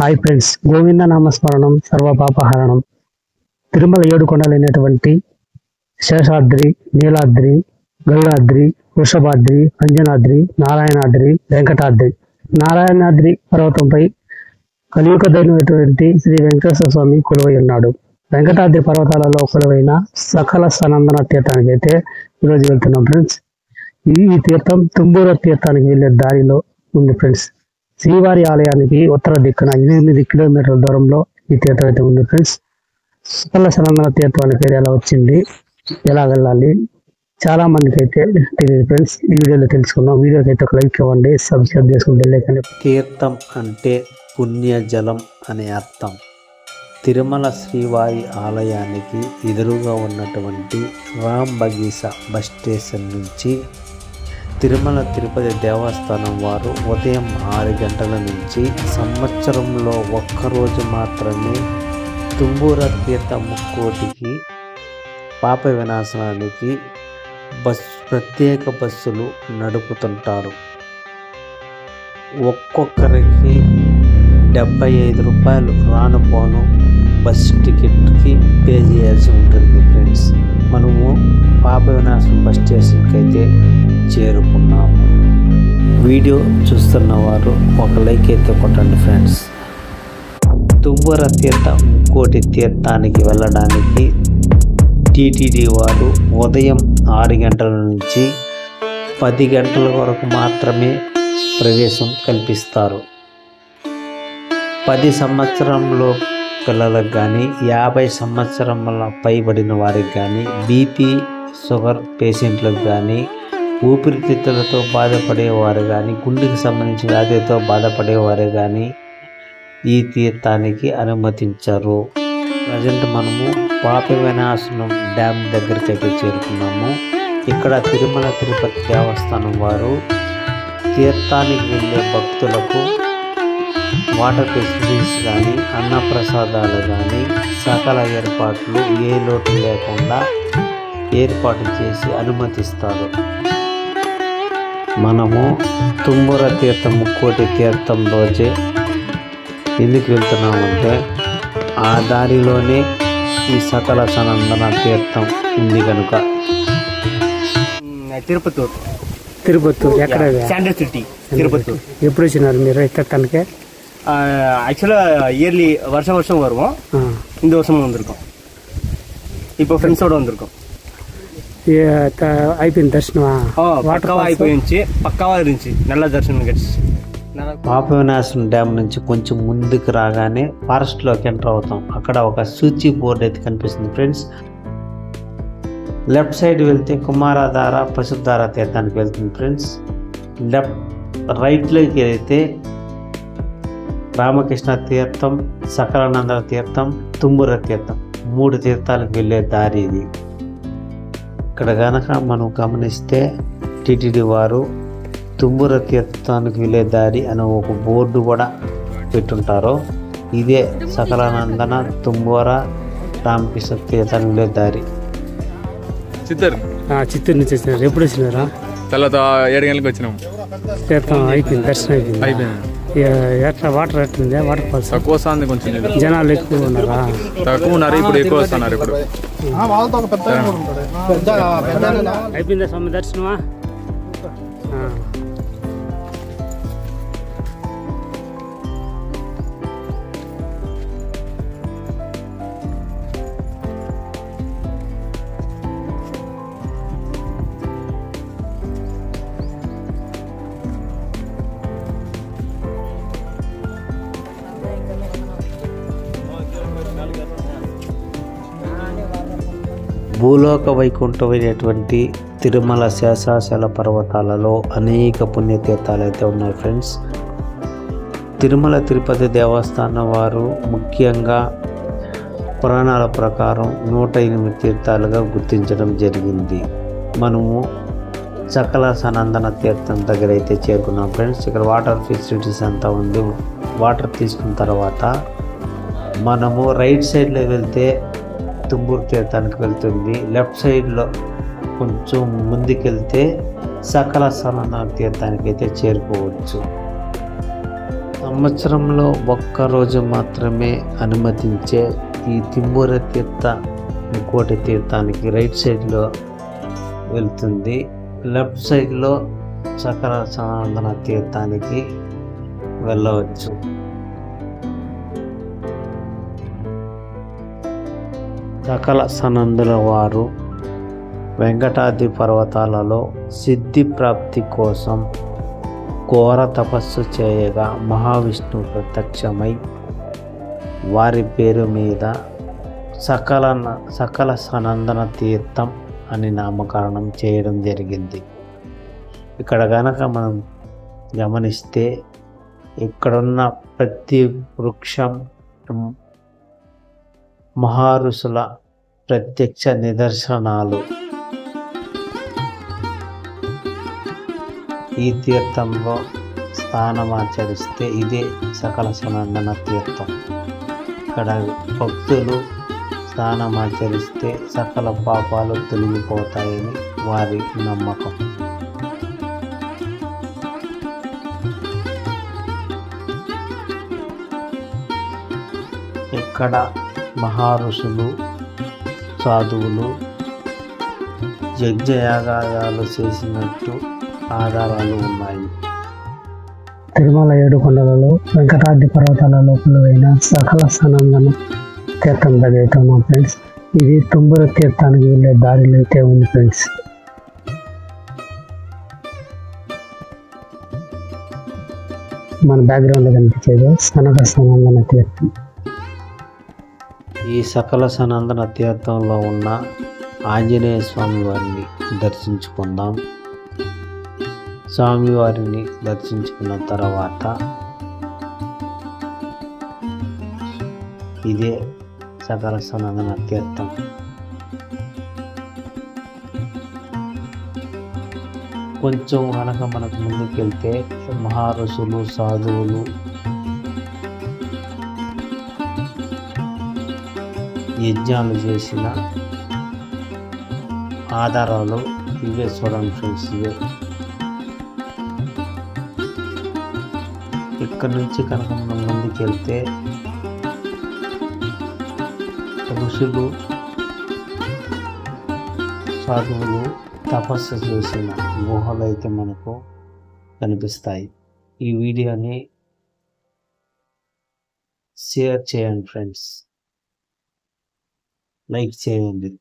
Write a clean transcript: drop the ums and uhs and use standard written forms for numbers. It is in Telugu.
హాయ్ ఫ్రెండ్స్, గోవింద నామస్మరణం సర్వపాపహరణం. తిరుమల 7 కొండలైనటువంటి శేషాద్రి, నీలాద్రి, గరుడాద్రి, వృషభాద్రి, అంజనాద్రి, నారాయణాద్రి, వెంకటాద్రి. నారాయణాద్రి పర్వతంపై కలియుగదైనటువంటి శ్రీ వెంకటేశ్వర స్వామి కొలువై ఉన్నాడు. వెంకటాద్రి పర్వతాలలో కొలువైన సకల సనందన తీర్థానికి అయితే ఈరోజు వెళ్తున్నాం ఫ్రెండ్స్. ఈ తీర్థం తుంబూర తీర్థానికి వెళ్ళే దారిలో ఉంది ఫ్రెండ్స్. శ్రీవారి ఆలయానికి ఉత్తర దిక్కున 8 కిలోమీటర్ల దూరంలో ఈ తీర్థం అయితే ఉంది ఫ్రెండ్స్. సకల సనందన తీర్థం అనే పేరు ఎలా వచ్చింది, ఎలా వెళ్ళాలి, చాలా మందికి అయితే తెలియదు ఫ్రెండ్స్. ఈ వీడియోలో తెలుసుకుందాం. వీడియోకి అయితే ఒక లైక్ ఇవ్వండి, సబ్స్క్రైబ్ చేసుకుని వెళ్ళకండి. తీర్థం అంటే పుణ్యజలం అనే అర్థం. తిరుమల శ్రీవారి ఆలయానికి ఎదురుగా ఉన్నటువంటి రామ్ బగీసా బస్ స్టేషన్ నుంచి తిరుమల తిరుపతి దేవస్థానం వారు ఉదయం 6 గంటల నుంచి సంవత్సరంలో ఒక్కరోజు మాత్రమే తుంబూర తీర్థ ముక్కోటికి పాప వినాశనానికి ప్రత్యేక బస్సులు నడుపుతుంటారు. ఒక్కొక్కరికి 75 రూపాయలు రానుపోను బస్ టికెట్కి పే చేయాల్సి ఉంటుంది ఫ్రెండ్స్. మనము పాప వినాశనం బస్ స్టేషన్కి అయితే చేరుకున్నాము. వీడియో చూస్తున్న వారు ఒక లైక్ అయితే కొట్టండి ఫ్రెండ్స్. తుంబూర తీర్థ ముక్కోటి తీర్థానికి వెళ్ళడానికి టీటీడీ వారు ఉదయం 6 గంటల నుంచి 10 గంటల వరకు మాత్రమే ప్రవేశం కల్పిస్తారు. 10 సంవత్సరంలో పిల్లలకు కానీ 50 సంవత్సరముల పైబడిన వారికి కానీ బీపీ షుగర్ పేషెంట్లకు కానీ ఊపిరితిత్తులతో బాధపడేవారు కానీ గుండెకి సంబంధించిన వ్యాధితో బాధపడేవారు కానీ ఈ తీర్థానికి అనుమతించరు. ప్రజెంట్ మనము పాప వినాశనం డ్యామ్ దగ్గరికి అయితే చేరుకున్నాము. ఇక్కడ తిరుమల తిరుపతి దేవస్థానం వారు తీర్థానికి వెళ్ళే భక్తులకు వాటర్ ఫెసిలిటీస్ కానీ అన్నప్రసాదాలు కానీ సకల ఏర్పాట్లు ఏ లోటు లేకుండా ఏర్పాటు చేసి అనుమతిస్తారు. మనము తుంబూర తీర్థం ముక్కోటి తీర్థం రోజే ఎందుకు వెళ్తున్నామంటే ఆ దారిలోనే ఈ సకల సనందన తీర్థం ఉంది కనుక. తిరుపతి ఎక్కడ? Standard city Tirupati. ఎప్పుడు వచ్చినారు మీరు ఎక్కడికి? ஆக்சுவலாக இயர்லி வருஷம் வருவோம். இந்த வருஷமும் வந்திருக்கோம். இப்போ ஃப்ரெண்ட்ஸோட வந்திருக்கோம். అయిపోయింది దర్శనం? పక్కావా అయిపోయింది, పక్కావా இருந்துச்சு, நல்ல దర్శనం கிடைச்சு. పాప వినాశనం డ్యామ్ నుంచి కొంచెం ముందుకు రాగానే ఫారెస్ట్లోకి ఎంటర్ అవుతాం. అక్కడ ఒక సూచి బోర్డు అయితే కనిపిస్తుంది ఫ్రెండ్స్. లెఫ్ట్ సైడ్ వెళ్తే కుమారధార పశుధార తీర్థానికి వెళ్తుంది ఫ్రెండ్స్. రైట్లోకి వెళ్తే రామకృష్ణ తీర్థం, సకలానంద తీర్థం, తుంబూర తీర్థం 3 తీర్థాలకు వెళ్ళే దారి ఇది. ఇక్కడ కనుక మనం గమనిస్తే టీటీడీ వారు తుంబూర తీర్థానికి వెళ్ళే దారి అని ఒక బోర్డు కూడా పెట్టుంటారు. ఇదే సకలానందన తుంబూర రామకృష్ణ తీర్థానికి వెళ్ళే దారి. చిత్తూరు నుంచి వచ్చినారు. ఎప్పుడు వచ్చినారా? తర్వాత 7 గంటలకు వచ్చినాము. తీర్థం అయిపోయింది, దర్శనం అయిపోయింది. ఎట్లా వాటర్ ఎట్లుంది? వాటర్ ఫాల్స్ తక్కువ వస్తుంది, కొంచెం జనాలు ఎక్కువ ఉన్నారా? తక్కువ ఉన్నారు, ఇప్పుడు ఎక్కువ వస్తున్నారు. ఇప్పుడు అయిపోయిందా స్వామి దర్శనమా? భూలోక వైకుంఠమైనటువంటి తిరుమల శేషాచల పర్వతాలలో అనేక పుణ్యతీర్థాలు అయితే ఉన్నాయి ఫ్రెండ్స్. తిరుమల తిరుపతి దేవస్థానం వారు ముఖ్యంగా పురాణాల ప్రకారం 108 తీర్థాలుగా గుర్తించడం జరిగింది. మనము సకల సనందన తీర్థం దగ్గర అయితే చేరుకున్నాం ఫ్రెండ్స్. ఇక్కడ వాటర్ ఫెసిలిటీస్ అంతా ఉంది. వాటర్ తీసుకున్న తర్వాత మనము రైట్ సైడ్లో వెళ్తే తుంబూరు తీర్థానికి వెళ్తుంది. లెఫ్ట్ సైడ్లో కొంచెం ముందుకెళ్తే సకల సనందన తీర్థానికి అయితే చేరుకోవచ్చు. సంవత్సరంలో ఒక్కరోజు మాత్రమే అనుమతించే ఈ తుమ్మూర తీర్థ ఇంకోటి తీర్థానికి రైట్ సైడ్లో వెళ్తుంది. లెఫ్ట్ సైడ్లో సకల సనాతన తీర్థానికి వెళ్ళవచ్చు. సకల సనందుల వారు వెంకటాద్రి పర్వతాలలో సిద్ధి ప్రాప్తి కోసం ఘోర తపస్సు చేయగా మహావిష్ణువు ప్రత్యక్షమై వారి పేరు మీద సకల సనందన తీర్థం అని నామకరణం చేయడం జరిగింది. ఇక్కడ కనుక మనం గమనిస్తే ఇక్కడున్న ప్రతి వృక్షం మహారుషుల ప్రత్యక్ష నిదర్శనాలు. ఈ తీర్థంలో స్నానమాచరిస్తే ఇదే సకల సనందన తీర్థం. ఇక్కడ భక్తులు స్నానమాచరిస్తే సకల పాపాలు తొలగిపోతాయని వారి నమ్మకం. ఇక్కడ మహారుషులు సాధువులు యజ్ఞయాగాలు చేసినట్టు ఆధారాలు ఉన్నాయి. తిరుమల ఏడుకొండలలో వెంకటాద్రి పర్వతాలలో కొలువైన సకల సనందన తీర్థం దగ్గర మా ఫ్రెండ్స్. ఇది తుమ్మూర తీర్థానికి వెళ్ళే దారిలో అయితే ఉంది ఫ్రెండ్స్. మన బ్యాక్గ్రౌండ్ కనిపించేది సకల సనందన తీర్థం. ఈ సకల సనందన తీర్థంలో ఉన్న ఆంజనేయ స్వామి వారిని దర్శించుకుందాం. స్వామివారిని దర్శించుకున్న తర్వాత ఇదే సకల సనందన తీర్థం. కొంచెం కనుక మనకు ముందుకెళ్తే మహారుషులు సాధువులు యజ్ఞాలు చేసిన ఆధారాలు ఇవే చూడండి ఫ్రెండ్స్. ఇవే ఇక్కడ నుంచి కనుక మనం ముందుకెళ్తే ఋషులు సాధువులు తపస్సు చేసిన గుహలు అయితే మనకు కనిపిస్తాయి. ఈ వీడియోని షేర్ చేయండి ఫ్రెండ్స్, లైక్ చేయండి.